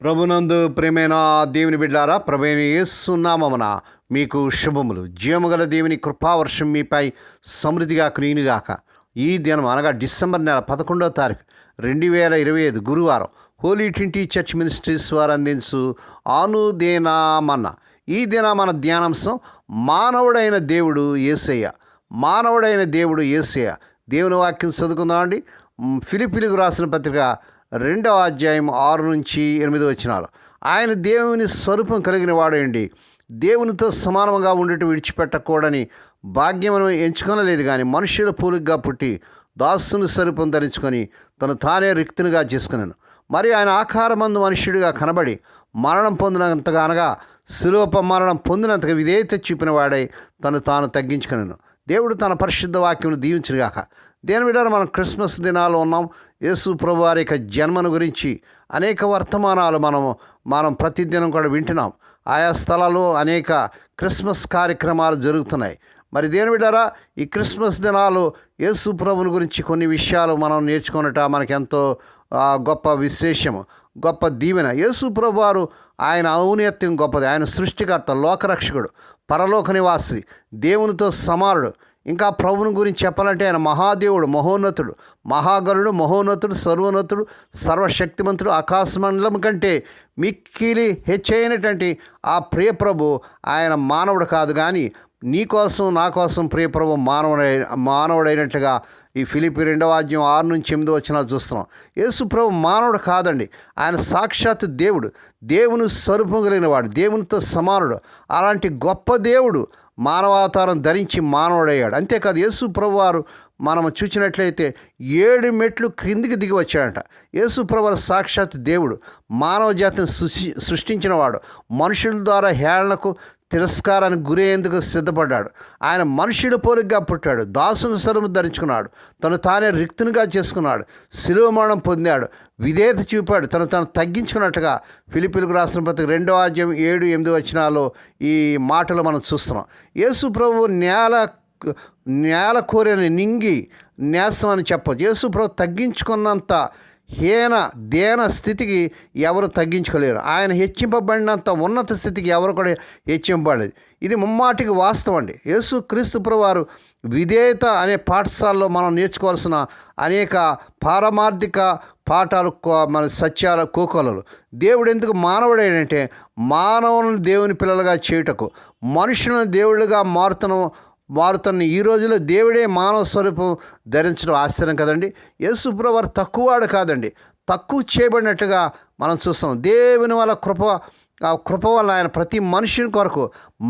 ప్రభునందు ప్రేమైన దేవుని బిడ్డారా, ప్రభువైన యేసు నామమున మీకు శుభములు. జీవముగల దేవుని కృపావర్షం మీపై సమృద్ధిగా కురియునుగాక. ఈ దినం అనగా డిసెంబర్ నెల 11వ తారీఖు 2025 గురువారం హోలీ ట్రింటీ చర్చ్ మినిస్ట్రీస్ వారు అందించు అనుదినమన్న. ఈ దిన మన ధ్యానాంశం మానవుడైన దేవుడు యేసయ్య. మానవుడైన దేవుడు యేసయ్య. దేవుని వాక్యం చదువుకుందామండి. ఫిలిప్పీలకు రాసిన పత్రిక 2వ అధ్యాయం 6 నుంచి 8 వచనాలు. ఆయన దేవుని స్వరూపం కలిగిన వాడండి, దేవునితో సమానంగా ఉండేట్టు విడిచిపెట్టకూడని భాగ్యమును ఎంచుకొనలేదు, కానీ మనుషుల పోలికగా పుట్టి దాసుని స్వరూపం ధరించుకొని తను తానే రిక్తునిగా చేసుకున్నాను. మరి ఆయన ఆకారమందు మనుష్యుడిగా కనబడి మరణం పొందినంతగా, అనగా శిలువ మరణం పొందినంతగా విధేయత చూపిన వాడై తను తాను తగ్గించుకున్నాను. దేవుడు తన పరిశుద్ధ వాక్యమును దీవించుగాక. దేని బిడ్డారా, మనం క్రిస్మస్ దినాలు ఉన్నాం. యేసు ప్రభు వారి యొక్క జన్మను గురించి అనేక వర్తమానాలు మనం ప్రతిదినం కూడా వింటున్నాం. ఆయా స్థలాల్లో అనేక క్రిస్మస్ కార్యక్రమాలు జరుగుతున్నాయి. మరి దేని బిడ్డారా, ఈ క్రిస్మస్ దినాలు యేసు ప్రభుని గురించి కొన్ని విషయాలు మనం నేర్చుకున్నట మనకెంతో గొప్ప విశేషము, గొప్ప దీవెన. యేసు ప్రభు వారు ఆయన ఔన్నత్యం గొప్పది. ఆయన సృష్టికర్త, లోకరక్షకుడు, పరలోక నివాసి, దేవునితో సమానుడు. ఇంకా ప్రభుని గురించి చెప్పాలంటే ఆయన మహాదేవుడు, మహోన్నతుడు, మహాగరుడు, మహోన్నతుడు, సర్వోన్నతుడు, సర్వశక్తిమంతుడు, ఆకాశమండలం కంటే మిక్కిలి హెచ్చైనటువంటి ఆ ప్రియ ప్రభు ఆయన మానవుడు కాదు, కానీ నీ కోసం నా కోసం ప్రియ ప్రభు మానవుడైనట్లుగా ఈ ఫిలిప్పీ 2వ అధ్యాయం 6 నుంచి 8 వచనాలు చూస్తున్నాం. యేసు ప్రభు మానవుడు కాదండి, ఆయన సాక్షాత్ దేవుడు, దేవుని స్వరూపం కలిగిన వాడు, దేవునితో సమానుడు. అలాంటి గొప్ప దేవుడు మానవావతారం ధరించి మానవుడయ్యాడు. అంతేకాదు, యేసు ప్రభు వారు మనము చూసినట్లయితే 7 మెట్లు క్రిందికి దిగి వచ్చాడంట. యేసు ప్రభు వారు సాక్షాత్ దేవుడు, మానవ జాతిని సృష్టించిన వాడు, మనుషుల ద్వారా హేళనకు తిరస్కారానికి గురయ్యేందుకు సిద్ధపడ్డాడు. ఆయన మనుషుల పోలికగా పుట్టాడు, దాసుని స్వరూపం ధరించుకున్నాడు, తను తానే రిక్తునిగా చేసుకున్నాడు, శిలువ మరణం పొందాడు, విధేయత చూపాడు, తను తగ్గించుకున్నట్టుగా ఫిలిప్పీలకు రాసిన పత్రిక 2వ అధ్యాయం 7, 8 వచనాల్లో ఈ మాటలు మనం చూస్తున్నాం. యేసు ప్రభు నేల కోరిని నింగి నేసం అని చెప్పొచ్చు. యేసు ప్రభు తగ్గించుకున్నంత దేన స్థితికి ఎవరు తగ్గించుకోలేరు. ఆయన హెచ్చింపబడినంత ఉన్నత స్థితికి ఎవరు కూడా హెచ్చింపబడలేదు. ఇది ముమ్మాటికి వాస్తవం అండి. యేసు క్రీస్తు ప్రభువారు విధేయత అనే పాఠశాలలో మనం నేర్చుకోవాల్సిన అనేక పారమార్థిక పాఠాలు, మన సత్యాల కోకొలలు. దేవుడు ఎందుకు మానవుడేనంటే మానవులను దేవుని పిల్లలుగా చేయుటకు, మనుషులను దేవుళ్ళుగా మారుతున్న ఈ రోజుల్లో దేవుడే మానవ స్వరూపం ధరించడం ఆశ్చర్యం కదండి. యేసు ప్రభు వారు తక్కువవాడు కాదండి, తక్కువ చేయబడినట్టుగా మనం చూస్తున్నాం. దేవుని వల్ల కృప వల్ల ఆయన ప్రతి మనుషుని కొరకు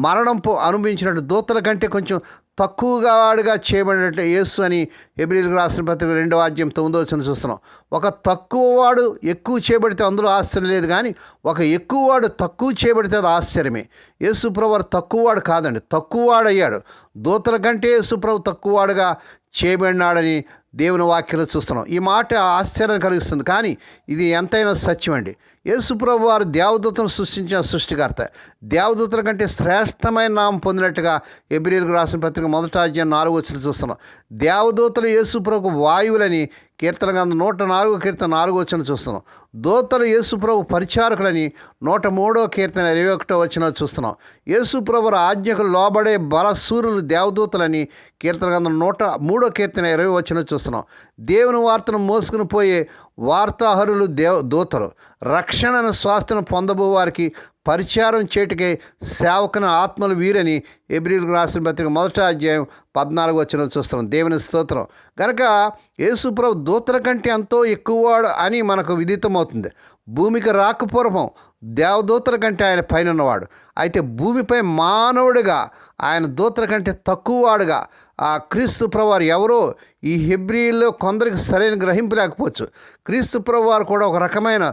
మరణం అనుభవించినట్టు దూతల కంటే కొంచెం తక్కువగా వాడుగా చేయబడినట్టు యేసు అని హెబ్రీయులకు రాసిన పత్రిక 2వ అధ్యాయం 9వ వచనం చూస్తున్నాం. ఒక తక్కువ వాడు ఎక్కువ చేయబడితే అందులో ఆశ్చర్యం లేదు, కానీ ఒక ఎక్కువ వాడు తక్కువ చేయబడితే అది ఆశ్చర్యమే. యేసు ప్రభు తక్కువవాడు కాదండి, తక్కువవాడయ్యాడు. దూతల కంటే యేసు ప్రభు తక్కువవాడుగా చేయబడినాడని దేవుని వాక్యంలో చూస్తున్నాం. ఈ మాట ఆశ్చర్యం కలిగిస్తుంది, కానీ ఇది ఎంతైనా సత్యం అండి. యేసు ప్రభు వారు దేవదూతను సృష్టించిన సృష్టికర్త. దేవదూతల కంటే శ్రేష్టమైన నామం పొందినట్టుగా హెబ్రీయులకు రాసిన పత్రిక 1వ అధ్యాయం 4వ వచనం చూస్తున్నాం. దేవదూతలు యేసు ప్రభు వాయువులని కీర్తన గ్రంథం 104వ కీర్తన 4వ వచనం చూస్తున్నాం. దూతలు యేసు ప్రభు పరిచారకులని 103వ కీర్తన 21వ వచనం చూస్తున్నాం. యేసు ప్రభు ఆజ్ఞకు లోబడే బలసూరులు దేవదూతలని కీర్తన గ్రంథం 103వ కీర్తన 20వ వచనం చూస్తున్నాం. దేవుని వార్తను మోసుకుని పోయే వార్తాహరులు దూతలు. రక్షణను స్వాస్థ్యం పొందబో వారికి పరిచారం చేటుకై సేవకుని ఆత్మలు వీరని హెబ్రీయులకు రాసిన పత్రిక 1వ అధ్యాయం 14వ వచనం చూస్తున్నాం. దేవుని స్తోత్రం. కనుక యేసు ప్రభు దూతల కంటే ఎంతో ఎక్కువవాడు అని మనకు విదితమవుతుంది. భూమికి రాకపూర్వం దేవదూతల కంటే ఆయన పైన ఉన్నవాడు. అయితే భూమిపై మానవుడిగా ఆయన దూతల కంటే తక్కువవాడుగా ఆ క్రీస్తు ప్రభువారు ఎవరో ఈ హెబ్రీయుల్లో కొందరికి సరైన గ్రహింపు లేకపోవచ్చు. క్రీస్తు ప్రభువారు కూడా ఒక రకమైన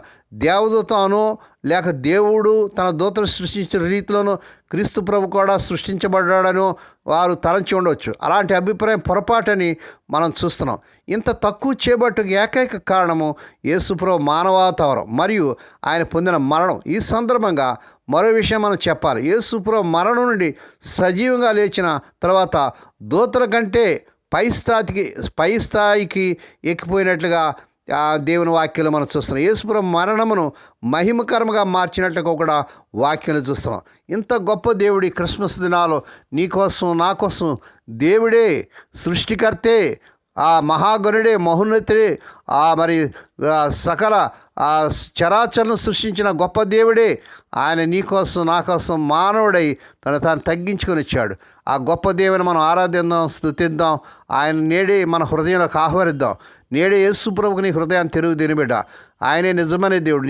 దేవదూత అనో, లేక దేవుడు తన దూతను సృష్టించిన రీతిలోనూ క్రీస్తు ప్రభు కూడా సృష్టించబడ్డాడనో వారు తలంచి ఉండవచ్చు. అలాంటి అభిప్రాయం పొరపాటని మనం చూస్తున్నాం. ఇంత తక్కువ చేయబట్టుకు ఏకైక కారణము యేసు ప్రభు మానవావతారం మరియు ఆయన పొందిన మరణం. ఈ సందర్భంగా మరో విషయం మనం చెప్పాలి. యేసు ప్రభు మరణం నుండి సజీవంగా లేచిన తర్వాత దూతల కంటే పై స్థాయికి ఎక్కిపోయినట్లుగా దేవుని వాక్యంలో మనం చూస్తున్నాం. యేసుప్రభు మరణమును మహిమకరముగా మార్చినట్లుగా కూడా వాక్యాలు చూస్తున్నాం. ఇంత గొప్ప దేవుడి క్రిస్మస్ దినాలు నీ కోసం నా కోసం దేవుడే, సృష్టికర్తే, ఆ మహాగణుడే, మహోన్నతుడే, మరి సకల చరాచరను సృష్టించిన గొప్ప దేవుడే ఆయన నీ కోసం నా కోసం మానవుడై తాను తగ్గించుకొని వచ్చాడు. ఆ గొప్ప దేవుని మనం ఆరాధిద్దాం, స్తుతిద్దాం. ఆయన నేడే మన హృదయంలోకి ఆహ్వానిద్దాం. నేడే యేసు ప్రభువుకు నీ హృదయాన్ని తెరుగు తినిబిడ్డ. ఆయనే నిజమైన దేవుడు.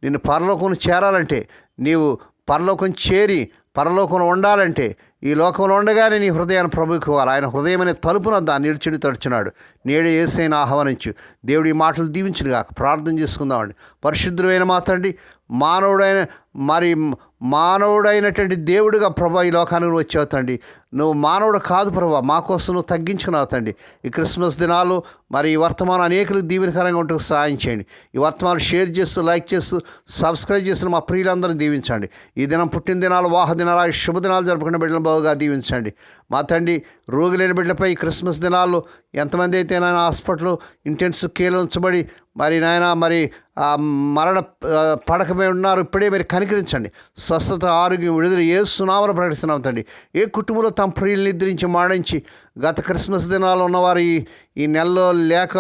నిన్ను పరలోకం చేరాలంటే, నీవు పరలోకం చేరి పరలోకంలో ఉండాలంటే, ఈ లోకంలో ఉండగానే నీ హృదయాన్ని ప్రభువుకి ఇవ్వాలి. ఆయన హృదయం అనే తలుపున దాన్ని నిలిచిడి తడుచున్నాడు. నేడే యేసయ్యను ఆహ్వానించు. దేవుడి ఈ మాటలు దీవించునుగాక. ప్రార్థన చేసుకుందామండి. పరిశుద్ధుడైన మా తండ్రి, మానవుడైనటువంటి దేవుడిగా ప్రభా ఈ లోకానికి వచ్చావు తండ్రి. నువ్వు మానవుడు కాదు ప్రభా, మా కోసం నువ్వు తగ్గించుకున్నావు తండ్రి. ఈ క్రిస్మస్ దినాలు ఈ వర్తమానం అనేకులకు దీవెనకరంగా ఉంటూ సహాయం చేయండి. ఈ వర్తమానం షేర్ చేస్తూ, లైక్ చేస్తూ, సబ్స్క్రైబ్ చేస్తున్న మా ప్రియులందరూ దీవించండి. ఈ దినం పుట్టిన దినాలు, వాహ దినాలు, శుభదినాలు జరుపుకున్న బిడ్డలను బాగుగా దీవించండి. మా తండ్రి, రోగి లేని బిడ్డలపై క్రిస్మస్ దినాల్లో ఎంతమంది అయితే నాయన హాస్పిటల్ ఇంటెన్సివ్ కేర్లో ఉంచబడి నాయన మరణ పడకమే ఉన్నారు, ఇప్పుడే మీరు కనికరించండి. స్వస్థత, ఆరోగ్యం, విడుదల యేసు నామమున ప్రకటిస్తున్నాం తండ్రి. ఏ కుటుంబంలో తమ ప్రియులు నిద్రించి మాడించి గత క్రిస్మస్ దినాలు ఉన్నవారు ఈ నెలలో లేక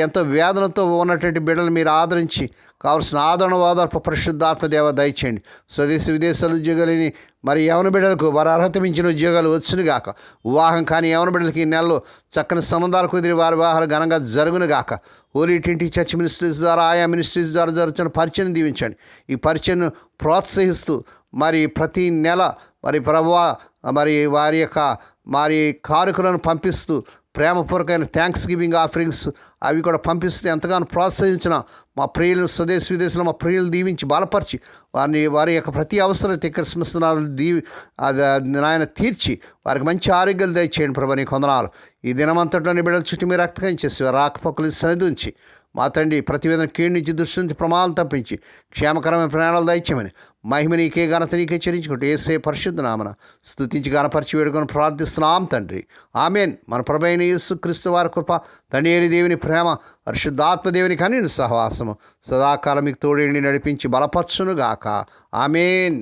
ఎంతో వేదనతో ఉన్నటువంటి బిడ్డలు మీరు ఆదరించి కావాల్సిన ఆదరణ ఓదార్పు పరిశుద్ధాత్మ దేవ దయచేయండి. స్వదేశ విదేశాల ఉద్యోగాలని యవన బిడ్డలకు వారి అర్హత మించిన ఉద్యోగాలు వచ్చునుగాక. వివాహం కానీ యవన బిడ్డలకి ఈ నెలలో చక్కని సంబంధాలు కుదిరి వారి వివాహాలు ఘనంగా జరుగునుగాక. హోలీ ట్వంటీ చర్చ్ మినిస్ట్రీస్ ద్వారా, ఆయా మినిస్ట్రీస్ ద్వారా జరుగుతున్న పరిచయం దీవించండి. ఈ పరిచయను ప్రోత్సహిస్తూ ప్రతి నెల ప్రభువా వారి యొక్క కానుకలను పంపిస్తూ ప్రేమపూర్వకమైన థ్యాంక్స్ గివింగ్ ఆఫరింగ్స్ అవి కూడా పంపిస్తూ ఎంతగానో ప్రోత్సహించిన మా ప్రియులను, స్వదేశ విదేశంలో మా ప్రియులు దీవించి బలపరిచి వారి యొక్క ప్రతి అవసరత క్రిస్మస్ నాయన తీర్చి వారికి మంచి ఆరోగ్యాలు దయచేయండి ప్రభు. నీకు వందనాలు. ఈ దినమంతట్లోని బిడ్డల చుట్టూ మీరు రక్తకం చేసి రాకపోకలు సరిదించి మా తండ్రి ప్రతివేదన కీడు నుంచి, దృష్టి నుంచి, ప్రమాదం తప్పించి క్షేమకరమైన ప్రయాణాలు దయచేయమని మహిమ నీకే, ఘనత నీకే చెల్లించుకుంటూ యేసే పరిశుద్ధ నామమున స్తుతించి గణపరిచి వేడుకొని ప్రార్థిస్తున్నాం తండ్రి. ఆమేన్. మన ప్రభువైన యేసుక్రీస్తు వారి కృప, తండ్రి అయిన దేవుని ప్రేమ, పరిశుద్ధాత్మ దేవుని కనిని సహవాసము సదాకాలం మీకు తోడేండి నడిపించి బలపరచునుగాక. ఆమేన్.